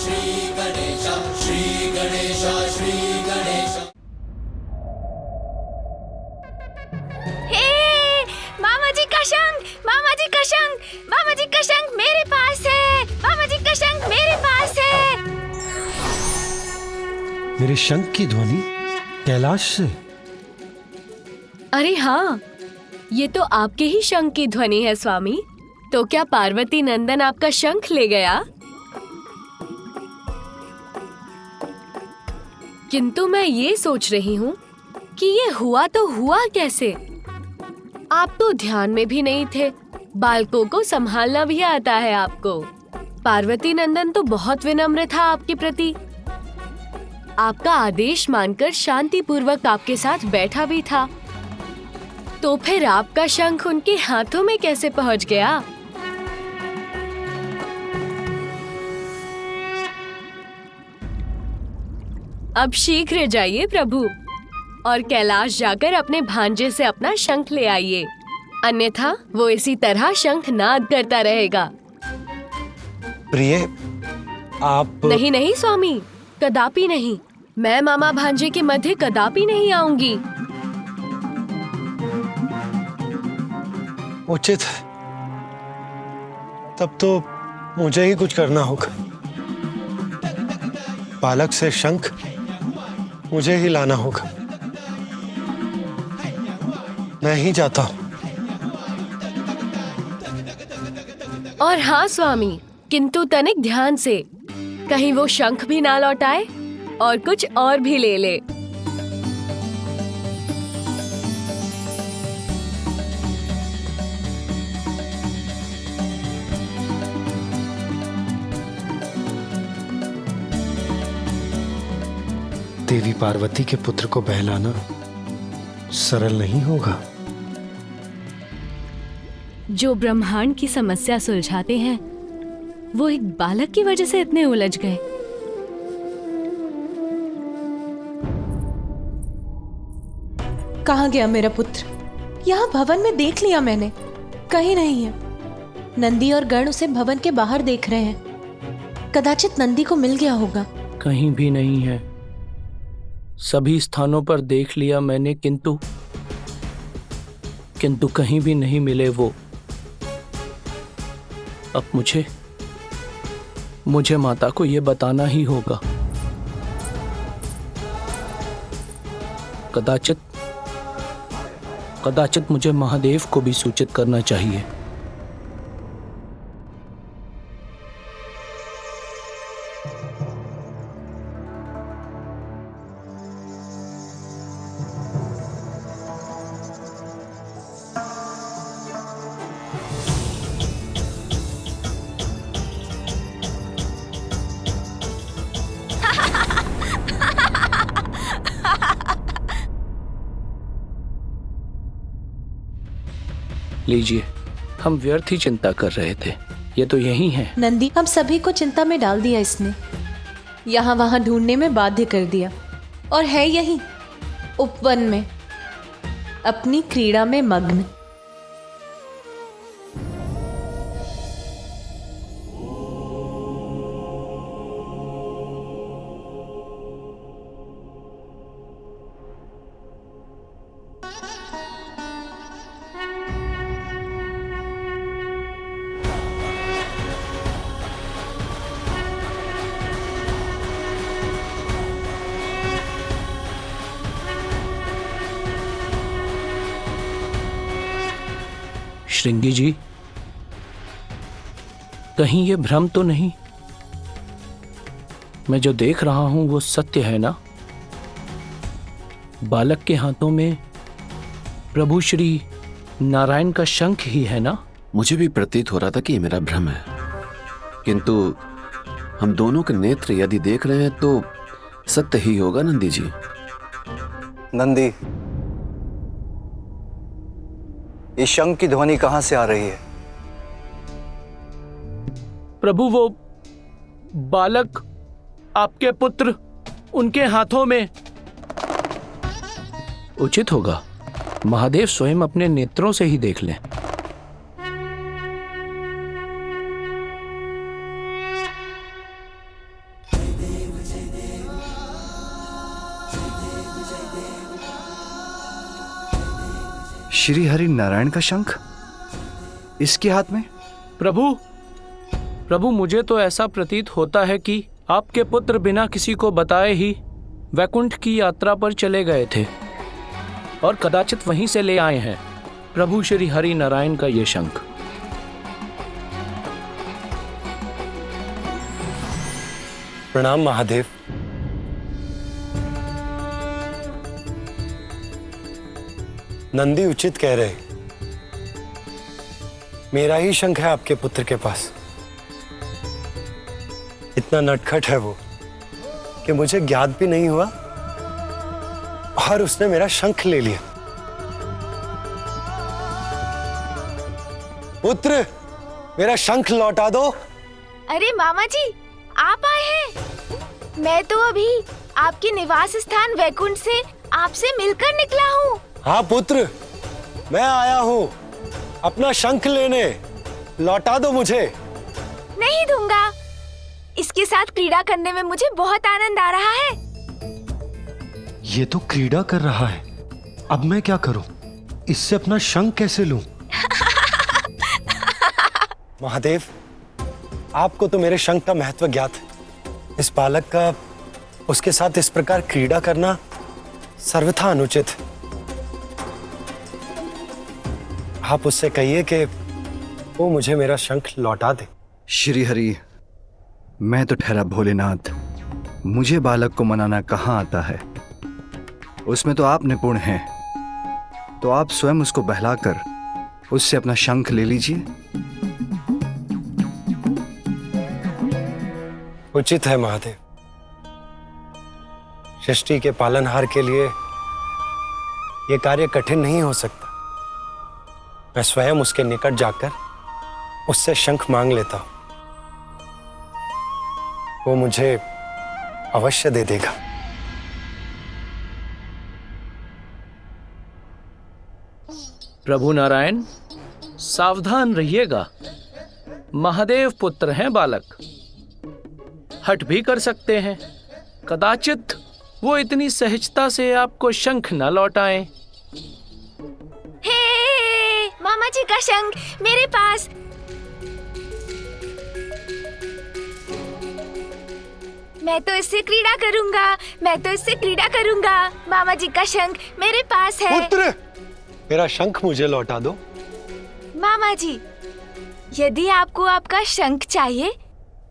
श्री गणेश, श्री गणेश, श्री गणेश। हे मामा जी का शंख, मामा जी का शंख, मामा जी का शंख मेरे पास है, मामा जी का शंख मेरे पास है। मेरे शंख की ध्वनि कैलाश से। अरे हाँ, ये तो आपके ही शंख की ध्वनि है स्वामी। तो क्या पार्वती नंदन आपका शंख ले गया? किंतु मैं ये सोच रही हूँ कि ये हुआ तो हुआ कैसे? आप तो ध्यान में भी नहीं थे। बालकों को संभालना भी आता है आपको। पार्वती नंदन तो बहुत विनम्र था आपके प्रति। आपका आदेश मानकर शांति पूर्वक आपके साथ बैठा भी था। तो फिर आपका शंख उनके हाथों में कैसे पहुंच गया? अब शीघ्र जाइए प्रभु और कैलाश जाकर अपने भांजे से अपना शंख ले आइए, अन्यथा वो इसी तरह शंख नाद करता रहेगा। प्रिय, आप नहीं नहीं स्वामी, कदापि नहीं। मैं मामा भांजे के मध्य कदापि नहीं आऊंगी। उचित है। तब तो मुझे ही कुछ करना होगा। बालक से शंख मुझे ही लाना होगा। मैं ही जाता हूँ। और हाँ स्वामी, किंतु तनिक ध्यान से, कहीं वो शंख भी ना लौटाए और कुछ और भी ले ले। देवी पार्वती के पुत्र को बहलाना सरल नहीं होगा। जो ब्रह्मांड की समस्या सुलझाते हैं, वो एक बालक की वजह से इतने उलझ गए। कहाँ गया मेरा पुत्र? यहाँ भवन में देख लिया मैंने, कहीं नहीं है। नंदी और गण उसे भवन के बाहर देख रहे हैं। कदाचित नंदी को मिल गया होगा। कहीं भी नहीं है। सभी स्थानों पर देख लिया मैंने, किंतु कहीं भी नहीं मिले वो। अब मुझे माता को ये बताना ही होगा। कदाचित मुझे महादेव को भी सूचित करना चाहिए। लीजिए, हम व्यर्थ ही चिंता कर रहे थे। ये तो यही है। नंदी हम सभी को चिंता में डाल दिया इसने। यहाँ वहां ढूंढने में बाध्य कर दिया, और है यही उपवन में अपनी क्रीड़ा में मग्न। श्रृंगी जी, कहीं ये भ्रम तो नहीं? मैं जो देख रहा हूं वो सत्य है ना? बालक के हाथों में प्रभु श्री नारायण का शंख ही है ना? मुझे भी प्रतीत हो रहा था कि ये मेरा भ्रम है, किंतु हम दोनों के नेत्र यदि देख रहे हैं तो सत्य ही होगा नंदी जी। नंदी, इस शंख की ध्वनि कहां से आ रही है? प्रभु, वो बालक आपके पुत्र, उनके हाथों में। उचित होगा महादेव स्वयं अपने नेत्रों से ही देख लें। श्री हरि नारायण का शंख इसके हाथ में? प्रभु, मुझे तो ऐसा प्रतीत होता है कि आपके पुत्र बिना किसी को बताए ही वैकुंठ की यात्रा पर चले गए थे और कदाचित वहीं से ले आए हैं प्रभु श्री हरि नारायण का ये शंख। प्रणाम महादेव। नंदी उचित कह रहे, मेरा ही शंख है आपके पुत्र के पास। इतना नटखट है वो कि मुझे ज्ञात भी नहीं हुआ और उसने मेरा शंख ले लिया। पुत्र, मेरा शंख लौटा दो। अरे मामा जी, आप आए हैं। मैं तो अभी आपके निवास स्थान वैकुंठ से आपसे मिलकर निकला हूँ। हाँ पुत्र, मैं आया हूँ अपना शंख लेने। लौटा दो मुझे। नहीं दूंगा। इसके साथ क्रीड़ा करने में मुझे बहुत आनंद आ रहा है। ये तो क्रीड़ा कर रहा है, अब मैं क्या करूं? इससे अपना शंख कैसे लूं? महादेव, आपको तो मेरे शंख का महत्व ज्ञात है। इस बालक का उसके साथ इस प्रकार क्रीड़ा करना सर्वथा अनुचित है। आप उससे कहिए कि वो मुझे मेरा शंख लौटा दे। श्री हरि, मैं तो ठहरा भोलेनाथ, मुझे बालक को मनाना कहाँ आता है। उसमें तो आप निपुण हैं, तो आप स्वयं उसको बहलाकर उससे अपना शंख ले लीजिए। उचित है महादेव। सृष्टि के पालनहार के लिए यह कार्य कठिन नहीं हो सकता। मैं स्वयं उसके निकट जाकर उससे शंख मांग लेता हूं। वो मुझे अवश्य दे देगा। प्रभु नारायण, सावधान रहिएगा। महादेव पुत्र हैं बालक, हट भी कर सकते हैं। कदाचित वो इतनी सहजता से आपको शंख न लौटाएं। हे मामा जी का शंख मेरे पास। मैं तो इससे क्रीड़ा करूंगा, मैं तो इससे क्रीड़ा करूंगा। मामा जी का शंख मेरे पास है। पुत्र, मेरा शंख मुझे लौटा दो। मामा जी, यदि आपको आपका शंख चाहिए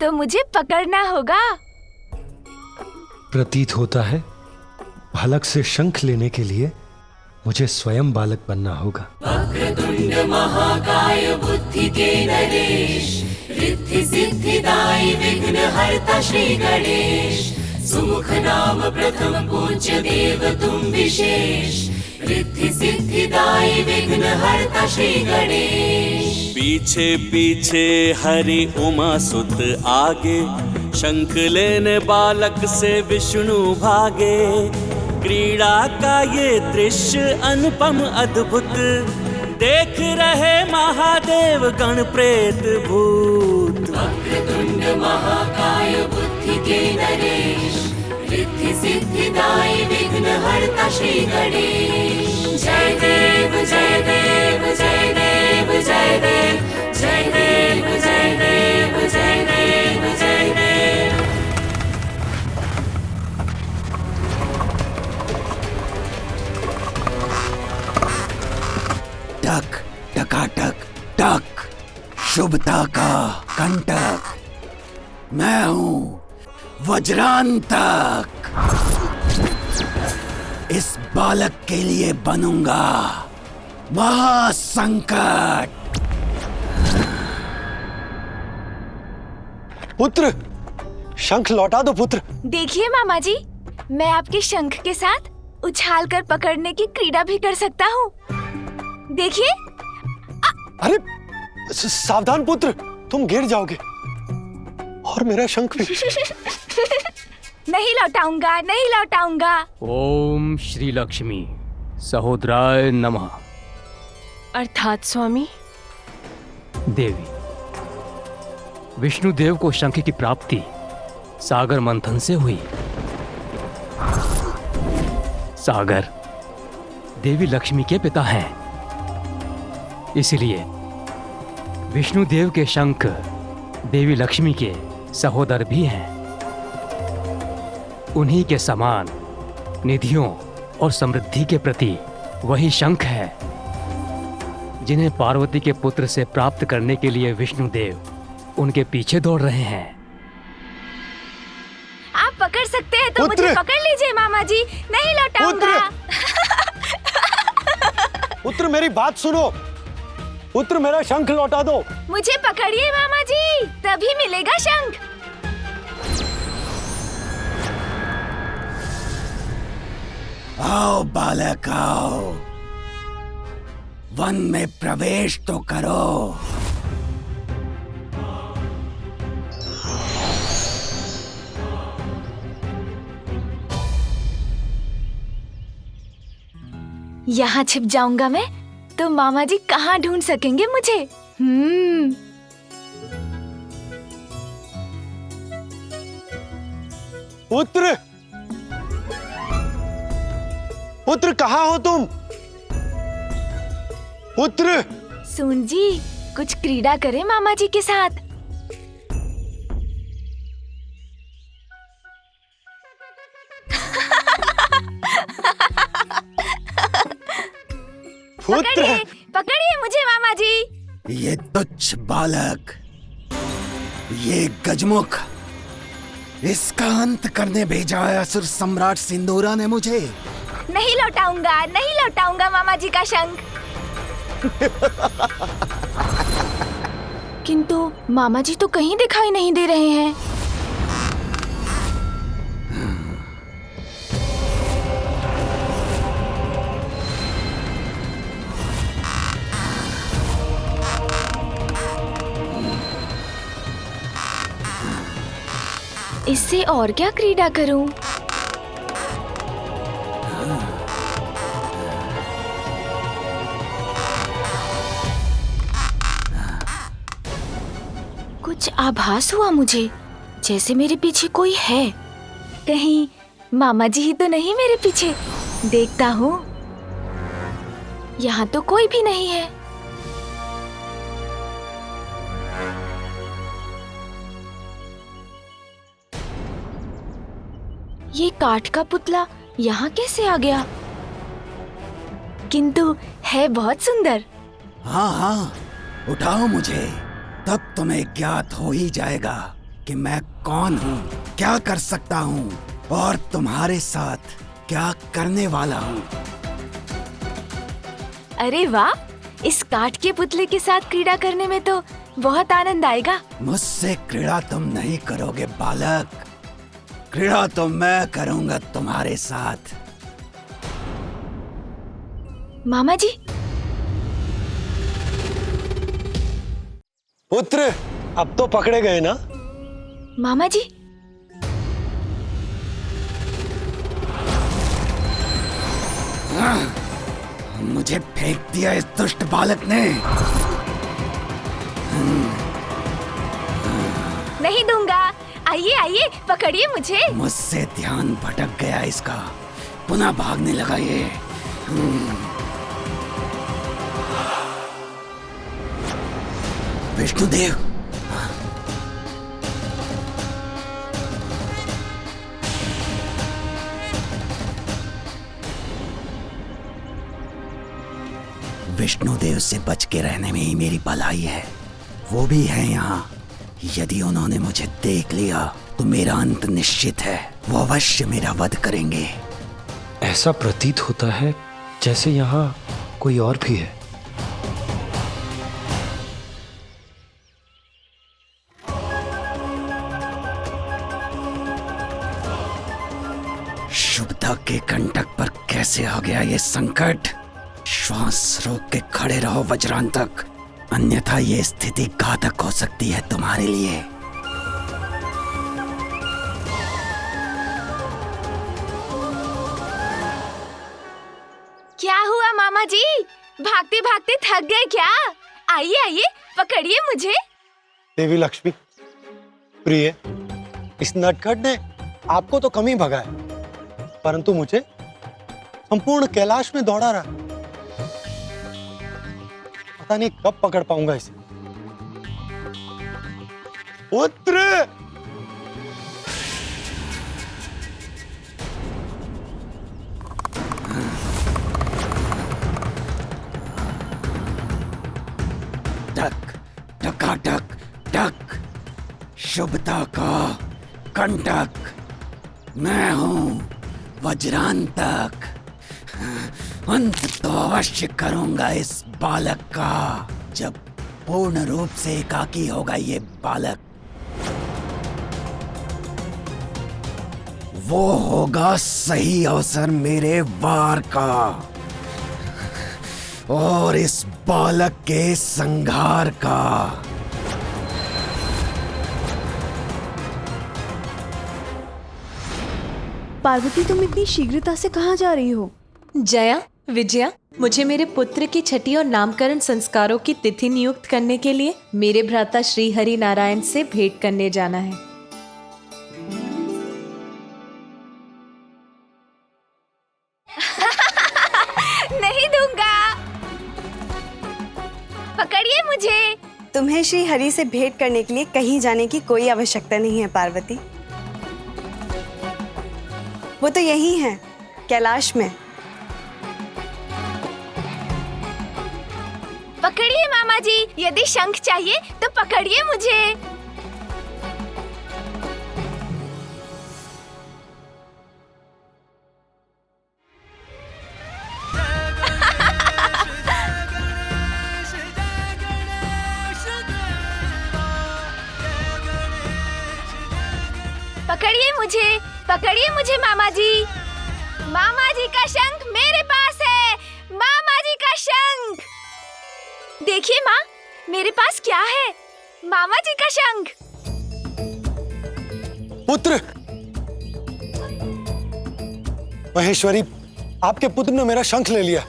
तो मुझे पकड़ना होगा। प्रतीत होता है बालक से शंख लेने के लिए मुझे स्वयं बालक बनना होगा। वक्रतुंड महाकाय बुद्धि के नरेश, रिद्धि सिद्धिदायी विघ्न हरता श्री गणेश। सुमुख नाम प्रथम पूज्य देव तुम विशेष, रिद्धि सिद्धिदायी विघ्न हरता श्री गणेश। पीछे पीछे हरि उमा सुत आगे, शंख लेने बालक से विष्णु भागे। क्रीड़ा का ये दृश्य अनुपम अद्भुत, देख रहे महादेव गण प्रेत भूत। वक्रतुंड महाकाय बुद्धि के नरेश, रिद्धि सिद्धिदायी विघ्न हरता श्री गणेश। जय देव जय देव जय देव जय देव जय देव जय देव जय देव जय देव। टक टकाटक टक, शुभता का कंटक। मैं हूँ वज्रांतक, इस बालक के लिए बनूंगा महासंकट। पुत्र, शंख लौटा दो पुत्र। देखिए मामा जी, मैं आपके शंख के साथ उछाल कर पकड़ने की क्रीड़ा भी कर सकता हूँ। देखिए। अरे सावधान पुत्र, तुम गिर जाओगे और मेरा शंख भी। नहीं लौटाऊंगा, नहीं लौटाऊंगा। ओम श्री लक्ष्मी सहोदराय नमः। अर्थात स्वामी? देवी, विष्णुदेव को शंख की प्राप्ति सागर मंथन से हुई। सागर देवी लक्ष्मी के पिता हैं। इसलिए विष्णु देव के शंख देवी लक्ष्मी के सहोदर भी हैं। उन्हीं के समान निधियों और समृद्धि के प्रति वही शंख है जिन्हें पार्वती के पुत्र से प्राप्त करने के लिए विष्णु देव उनके पीछे दौड़ रहे हैं। आप पकड़ सकते हैं तो मुझे पकड़ लीजिए मामा जी, नहीं लौटाऊंगा। पुत्र मेरी बात सुनो, पुत्र मेरा शंख लौटा दो। मुझे पकड़िए मामा जी, तभी मिलेगा शंख। आओ बालक आओ, वन में प्रवेश तो करो। यहाँ छिप जाऊंगा मैं तो मामा जी कहाँ ढूंढ सकेंगे मुझे। पुत्र, पुत्र कहाँ हो तुम? पुत्र। सुन जी, कुछ क्रीड़ा करें मामा जी के साथ। पकड़िए, पकड़िए मुझे मामा जी। ये तुच्छ बालक, ये गजमुख, इसका अंत करने भेजा है असुर सम्राट सिंदूरा ने मुझे। नहीं लौटाऊंगा, नहीं लौटाऊंगा मामा जी का शंख। किंतु मामा जी तो कहीं दिखाई नहीं दे रहे हैं। इससे और क्या क्रीड़ा करूं? कुछ आभास हुआ मुझे, जैसे मेरे पीछे कोई है। कहीं मामा जी ही तो नहीं मेरे पीछे? देखता हूँ, यहाँ तो कोई भी नहीं है। ये काठ का पुतला यहाँ कैसे आ गया? किंतु है बहुत सुंदर। हाँ हाँ, उठाओ मुझे, तब तुम्हें ज्ञात हो ही जाएगा कि मैं कौन हूँ, क्या कर सकता हूँ और तुम्हारे साथ क्या करने वाला हूँ। अरे वाह, इस काठ के पुतले के साथ क्रीड़ा करने में तो बहुत आनंद आएगा। मुझसे क्रीड़ा तुम नहीं करोगे बालक, क्रीड़ा तो मैं करूंगा तुम्हारे साथ। मामा जी। पुत्र, अब तो पकड़े गए ना? मामा जी। मुझे फेंक दिया इस दुष्ट बालक ने। नहीं दूंगा, आइए आइए, पकड़िए मुझे। मुझसे ध्यान भटक गया इसका, पुनः भागने लगा ये। विष्णुदेव, विष्णुदेव से बच के रहने में ही मेरी भलाई है। वो भी है यहाँ। यदि उन्होंने मुझे देख लिया तो मेरा अंत निश्चित है। वो अवश्य मेरा वध करेंगे। ऐसा प्रतीत होता है जैसे यहाँ कोई और भी है। शुभता के कंटक पर कैसे आ गया ये संकट? श्वास रोक के खड़े रहो वज्रांतक, अन्यथा ये स्थिति घातक हो सकती है तुम्हारे लिए। क्या हुआ मामा जी? भागते भागते थक गए क्या? आइए आइए, पकड़िए मुझे। देवी लक्ष्मी, प्रिय, इस नटखट ने आपको तो कम ही भगाया, परंतु मुझे संपूर्ण कैलाश में दौड़ा रहा। पता नहीं कब पकड़ पाऊंगा इसे। पुत्र! टक टकाटक टक, शुभता का कंटक, मैं हूं वज्रांतक। अंत तो अवश्य करूंगा इस बालक का, जब पूर्ण रूप से एकाकी होगा ये बालक। वो होगा सही अवसर मेरे वार का और इस बालक के संहार का। पार्वती, तुम इतनी शीघ्रता से कहाँ जा रही हो? जया, विजया, मुझे मेरे पुत्र की छठी और नामकरण संस्कारों की तिथि नियुक्त करने के लिए मेरे भ्राता श्री हरि नारायण से भेंट करने जाना है। नहीं दूंगा। पकड़िए मुझे। तुम्हें श्री हरि से भेंट करने के लिए कहीं जाने की कोई आवश्यकता नहीं है पार्वती। वो तो यही है, कैलाश में। पकड़िए मामा जी, यदि शंख चाहिए तो पकड़िए मुझे। पकड़िए मुझे मामा जी। मामा जी का शंख मेरे पास है। मामा जी का शंख देखिए माँ, मेरे पास क्या है? मामा जी का शंख। पुत्र! महेश्वरी, आपके पुत्र ने मेरा शंख ले लिया।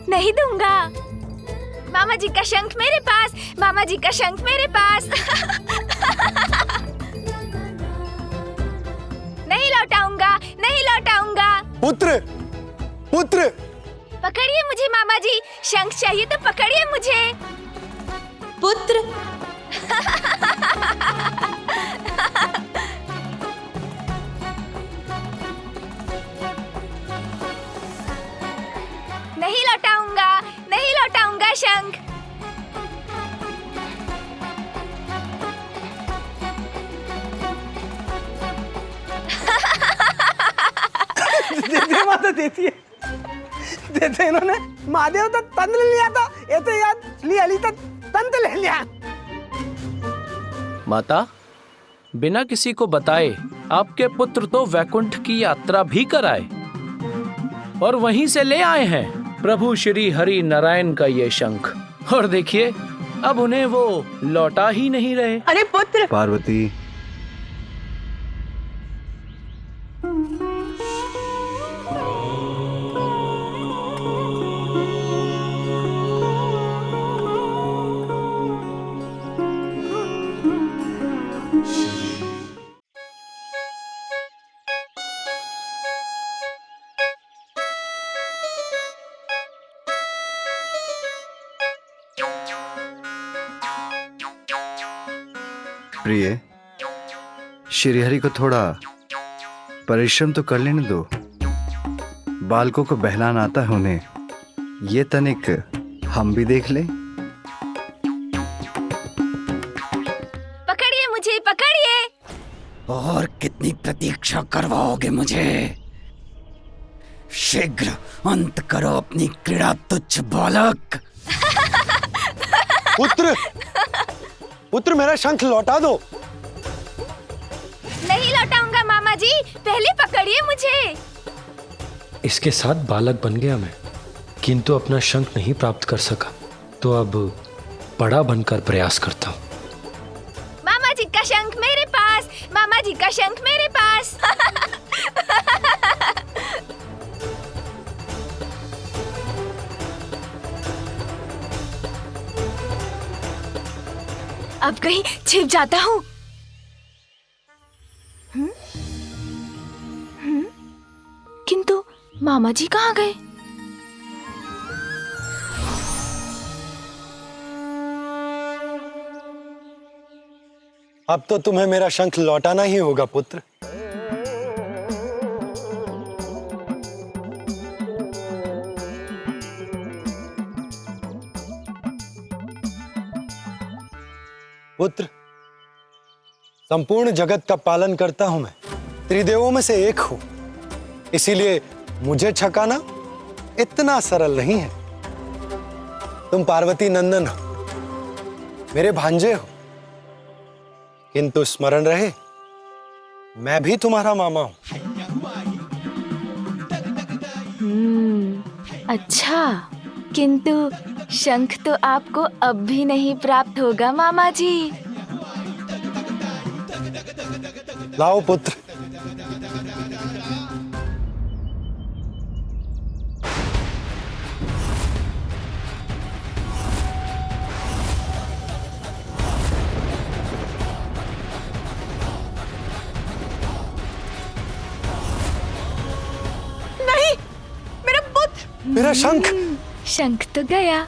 नहीं दूंगा। मामा जी का शंख मेरे पास। मामा जी का शंख मेरे पास। नहीं लौटाऊंगा, नहीं लौटाऊंगा। पुत्र! पुत्र! पकड़िए मुझे मामा जी, शंख चाहिए तो पकड़िए मुझे। पुत्र! नहीं लौटाऊंगा, नहीं लौटाऊंगा शंख। देते माता देती है, देते इन्होंने। महादेव तो तंत्र ले लिया था, ये तो याद लिया ली तो तंत्र ले लिया। माता, बिना किसी को बताए आपके पुत्र तो वैकुंठ की यात्रा भी कराए और वहीं से ले आए हैं प्रभु श्री हरि नारायण का ये शंख। और देखिए, अब उन्हें वो लौटा ही नहीं रहे। अरे पुत्र! पार्वती, प्रिय, श्रीहरि को थोड़ा परिश्रम तो कर लेने दो। बालकों को बहलाना आता है उन्हें, ये तनिक हम भी देख लें। पकड़िए मुझे, पकड़िए। और कितनी प्रतीक्षा करवाओगे मुझे? शीघ्र अंत करो अपनी क्रीड़ा, तुच्छ बालक। पुत्र! पुत्र, मेरा शंख लौटा दो। नहीं लौटाऊंगा मामा जी, पहले पकड़िए मुझे। इसके साथ बालक बन गया मैं, किंतु अपना शंख नहीं प्राप्त कर सका, तो अब बड़ा बनकर प्रयास करता हूँ। मामा जी का शंख मेरे पास। मामा जी का शंख मेरे पास। अब कहीं छिप जाता हूँ। किंतु मामा जी कहाँ गए? अब तो तुम्हें मेरा शंख लौटाना ही होगा पुत्र। पुत्र, संपूर्ण जगत का पालन करता हूं मैं, त्रिदेवों में से एक हूं, इसीलिए मुझे छकाना इतना सरल नहीं है। तुम पार्वती नंदन हो, मेरे भांजे हो, किंतु स्मरण रहे मैं भी तुम्हारा मामा हूं। अच्छा, किंतु शंख तो आपको अब भी नहीं प्राप्त होगा मामा जी। लाओ पुत्र। नहीं, मेरा पुत्र। मेरा शंख। शंख तो गया।